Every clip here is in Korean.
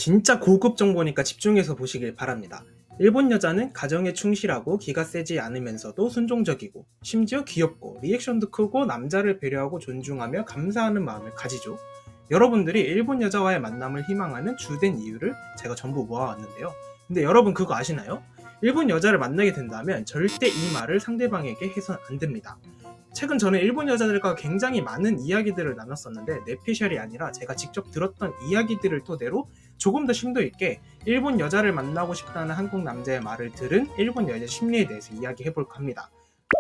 진짜 고급 정보니까 집중해서 보시길 바랍니다. 일본 여자는 가정에 충실하고 기가 세지 않으면서도 순종적이고 심지어 귀엽고 리액션도 크고 남자를 배려하고 존중하며 감사하는 마음을 가지죠. 여러분들이 일본 여자와의 만남을 희망하는 주된 이유를 제가 전부 모아왔는데요. 근데 여러분 그거 아시나요? 일본 여자를 만나게 된다면 절대 이 말을 상대방에게 해선 안 됩니다. 최근 저는 일본 여자들과 굉장히 많은 이야기들을 나눴었는데 뇌피셜이 아니라 제가 직접 들었던 이야기들을 토대로 조금 더 심도 있게 일본 여자를 만나고 싶다는 한국 남자의 말을 들은 일본 여자 심리에 대해서 이야기해볼까 합니다.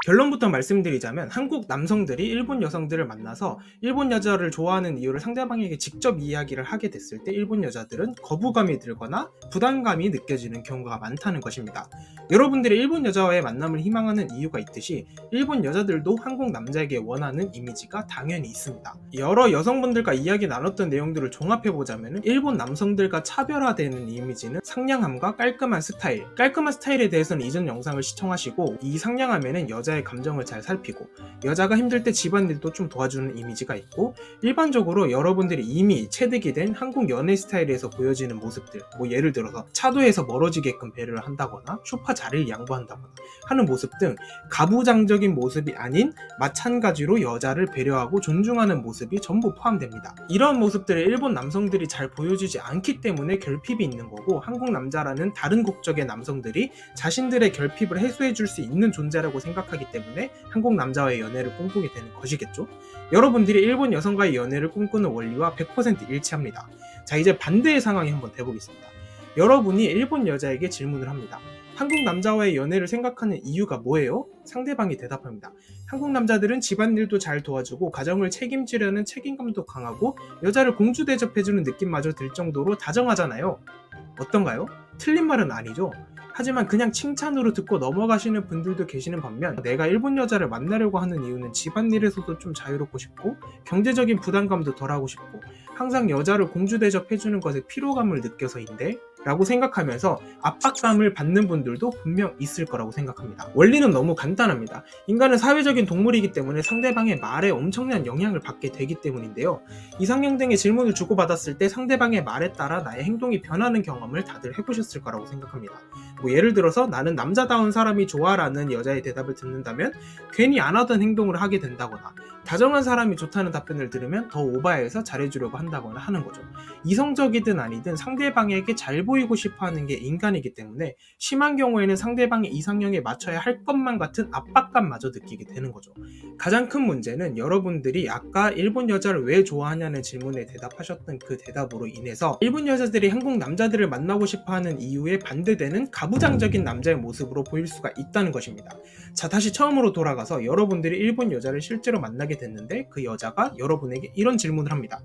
결론부터 말씀드리자면 한국 남성들이 일본 여성들을 만나서 일본 여자를 좋아하는 이유를 상대방에게 직접 이야기를 하게 됐을 때 일본 여자들은 거부감이 들거나 부담감이 느껴지는 경우가 많다는 것입니다. 여러분들이 일본 여자와의 만남을 희망하는 이유가 있듯이 일본 여자들도 한국 남자에게 원하는 이미지가 당연히 있습니다. 여러 여성분들과 이야기 나눴던 내용들을 종합해보자면 일본 남성들과 차별화되는 이미지는 상냥함과 깔끔한 스타일. 깔끔한 스타일에 대해서는 이전 영상을 시청하시고 이 상냥함에는 여자의 감정을 잘 살피고 여자가 힘들 때 집안일도 좀 도와주는 이미지가 있고 일반적으로 여러분들이 이미 체득이 된 한국 연애 스타일에서 보여지는 모습들 예를 들어서 차도에서 멀어지게끔 배려를 한다거나 소파 자리를 양보한다거나 하는 모습 등 가부장적인 모습이 아닌 마찬가지로 여자를 배려하고 존중하는 모습이 전부 포함됩니다. 이런 모습들을 일본 남성들이 잘 보여주지 않기 때문에 결핍이 있는 거고 한국 남자라는 다른 국적의 남성들이 자신들의 결핍을 해소해 줄 수 있는 존재라고 생각하기 때문에 한국 남자와의 연애를 꿈꾸게 되는 것이겠죠. 여러분들이 일본 여성과의 연애를 꿈꾸는 원리와 100% 일치합니다. 자, 이제 반대의 상황이 한번 돼보겠습니다. 여러분이 일본 여자에게 질문을 합니다. 한국 남자와의 연애를 생각하는 이유가 뭐예요? 상대방이 대답합니다. 한국 남자들은 집안일도 잘 도와주고 가정을 책임지려는 책임감도 강하고 여자를 공주 대접해주는 느낌마저 들 정도로 다정하잖아요. 어떤가요? 틀린 말은 아니죠. 하지만 그냥 칭찬으로 듣고 넘어가시는 분들도 계시는 반면 내가 일본 여자를 만나려고 하는 이유는 집안일에서도 좀 자유롭고 싶고 경제적인 부담감도 덜하고 싶고 항상 여자를 공주 대접해주는 것에 피로감을 느껴서인데 라고 생각하면서 압박감을 받는 분들도 분명 있을 거라고 생각합니다. 원리는 너무 간단합니다. 인간은 사회적인 동물이기 때문에 상대방의 말에 엄청난 영향을 받게 되기 때문인데요. 이상형 등의 질문을 주고받았을 때 상대방의 말에 따라 나의 행동이 변하는 경험을 다들 해보셨을 거라고 생각합니다. 예를 들어서 나는 남자다운 사람이 좋아 라는 여자의 대답을 듣는다면 괜히 안 하던 행동을 하게 된다거나 다정한 사람이 좋다는 답변을 들으면 더 오바해서 잘해주려고 한다거나 하는 거죠. 이성적이든 아니든 상대방에게 잘 보이고 싶어하는 게 인간이기 때문에 심한 경우에는 상대방의 이상형에 맞춰야 할 것만 같은 압박감마저 느끼게 되는 거죠. 가장 큰 문제는 여러분들이 아까 일본 여자를 왜 좋아하냐는 질문에 대답하셨던 그 대답으로 인해서 일본 여자들이 한국 남자들을 만나고 싶어하는 이유에 반대되는 가부장적인 남자의 모습으로 보일 수가 있다는 것입니다. 자, 다시 처음으로 돌아가서 여러분들이 일본 여자를 실제로 만나게 됐는데 그 여자가 여러분에게 이런 질문을 합니다.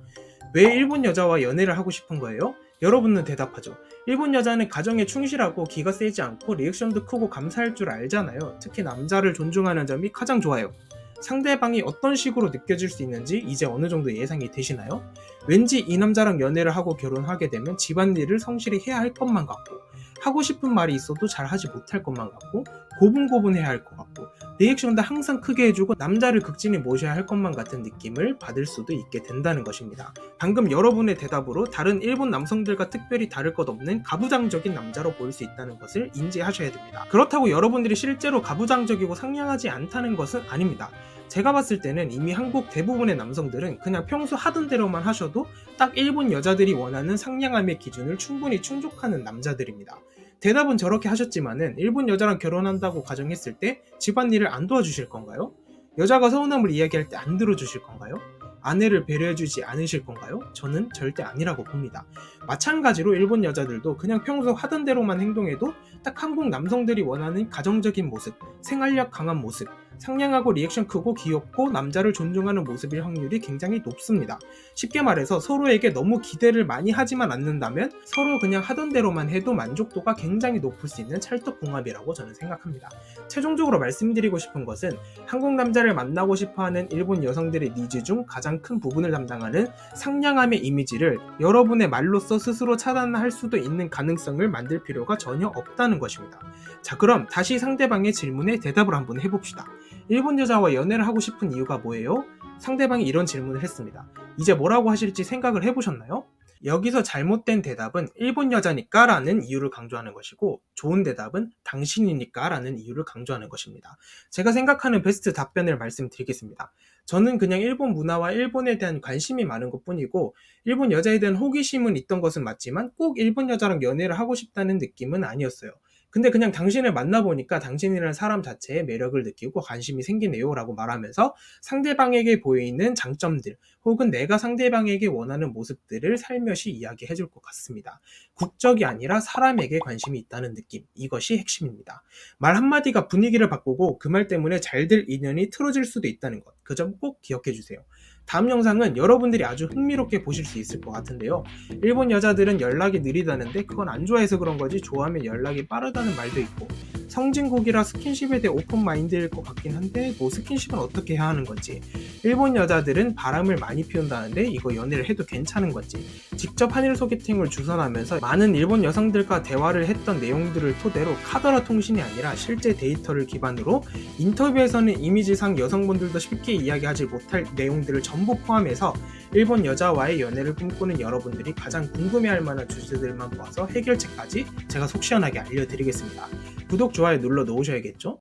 왜 일본 여자와 연애를 하고 싶은 거예요? 여러분은 대답하죠. 일본 여자는 가정에 충실하고 기가 세지 않고 리액션도 크고 감사할 줄 알잖아요. 특히 남자를 존중하는 점이 가장 좋아요. 상대방이 어떤 식으로 느껴질 수 있는지 이제 어느 정도 예상이 되시나요? 왠지 이 남자랑 연애를 하고 결혼하게 되면 집안일을 성실히 해야 할 것만 같고 하고 싶은 말이 있어도 잘 하지 못할 것만 같고 고분고분해야 할 것 같고 리액션도 항상 크게 해주고 남자를 극진히 모셔야 할 것만 같은 느낌을 받을 수도 있게 된다는 것입니다. 방금 여러분의 대답으로 다른 일본 남성들과 특별히 다를 것 없는 가부장적인 남자로 보일 수 있다는 것을 인지하셔야 됩니다. 그렇다고 여러분들이 실제로 가부장적이고 상냥하지 않다는 것은 아닙니다. 제가 봤을 때는 이미 한국 대부분의 남성들은 그냥 평소 하던 대로만 하셔도 딱 일본 여자들이 원하는 상냥함의 기준을 충분히 충족하는 남자들입니다. 대답은 저렇게 하셨지만은 일본 여자랑 결혼한다고 가정했을 때 집안일을 안 도와주실 건가요? 여자가 서운함을 이야기할 때 안 들어주실 건가요? 아내를 배려해주지 않으실 건가요? 저는 절대 아니라고 봅니다. 마찬가지로 일본 여자들도 그냥 평소 하던 대로만 행동해도 딱 한국 남성들이 원하는 가정적인 모습, 생활력 강한 모습, 상냥하고 리액션 크고 귀엽고 남자를 존중하는 모습일 확률이 굉장히 높습니다. 쉽게 말해서 서로에게 너무 기대를 많이 하지만 않는다면 서로 그냥 하던 대로만 해도 만족도가 굉장히 높을 수 있는 찰떡궁합이라고 저는 생각합니다. 최종적으로 말씀드리고 싶은 것은 한국 남자를 만나고 싶어하는 일본 여성들의 니즈 중 가장 큰 부분을 담당하는 상냥함의 이미지를 여러분의 말로써 스스로 차단할 수도 있는 가능성을 만들 필요가 전혀 없다는 것입니다. 자, 그럼 다시 상대방의 질문에 대답을 한번 해봅시다. 일본 여자와 연애를 하고 싶은 이유가 뭐예요? 상대방이 이런 질문을 했습니다. 이제 뭐라고 하실지 생각을 해보셨나요? 여기서 잘못된 대답은 일본 여자니까 라는 이유를 강조하는 것이고, 좋은 대답은 당신이니까 라는 이유를 강조하는 것입니다. 제가 생각하는 베스트 답변을 말씀드리겠습니다. 저는 그냥 일본 문화와 일본에 대한 관심이 많은 것 뿐이고, 일본 여자에 대한 호기심은 있던 것은 맞지만 꼭 일본 여자랑 연애를 하고 싶다는 느낌은 아니었어요. 근데 그냥 당신을 만나보니까 당신이라는 사람 자체에 매력을 느끼고 관심이 생기네요 라고 말하면서 상대방에게 보이는 장점들 혹은 내가 상대방에게 원하는 모습들을 살며시 이야기해 줄 것 같습니다. 국적이 아니라 사람에게 관심이 있다는 느낌, 이것이 핵심입니다. 말 한마디가 분위기를 바꾸고 그 말 때문에 잘 될 인연이 틀어질 수도 있다는 것, 그 점 꼭 기억해 주세요. 다음 영상은 여러분들이 아주 흥미롭게 보실 수 있을 것 같은데요. 일본 여자들은 연락이 느리다는데 그건 안 좋아해서 그런 거지 좋아하면 연락이 빠르다는 말도 있고, 성진국이라 스킨십에 대해 오픈 마인드일 것 같긴 한데 뭐 스킨십은 어떻게 해야 하는 건지, 일본 여자들은 바람을 많이 피운다는데 이거 연애를 해도 괜찮은 건지, 직접 한일 소개팅을 주선하면서 많은 일본 여성들과 대화를 했던 내용들을 토대로 카더라 통신이 아니라 실제 데이터를 기반으로 인터뷰에서는 이미지상 여성분들도 쉽게 이야기하지 못할 내용들을 전부 포함해서 일본 여자와의 연애를 꿈꾸는 여러분들이 가장 궁금해할 만한 주제들만 모아서 해결책까지 제가 속 시원하게 알려드리겠습니다. 구독, 좋아요 눌러 놓으셔야겠죠?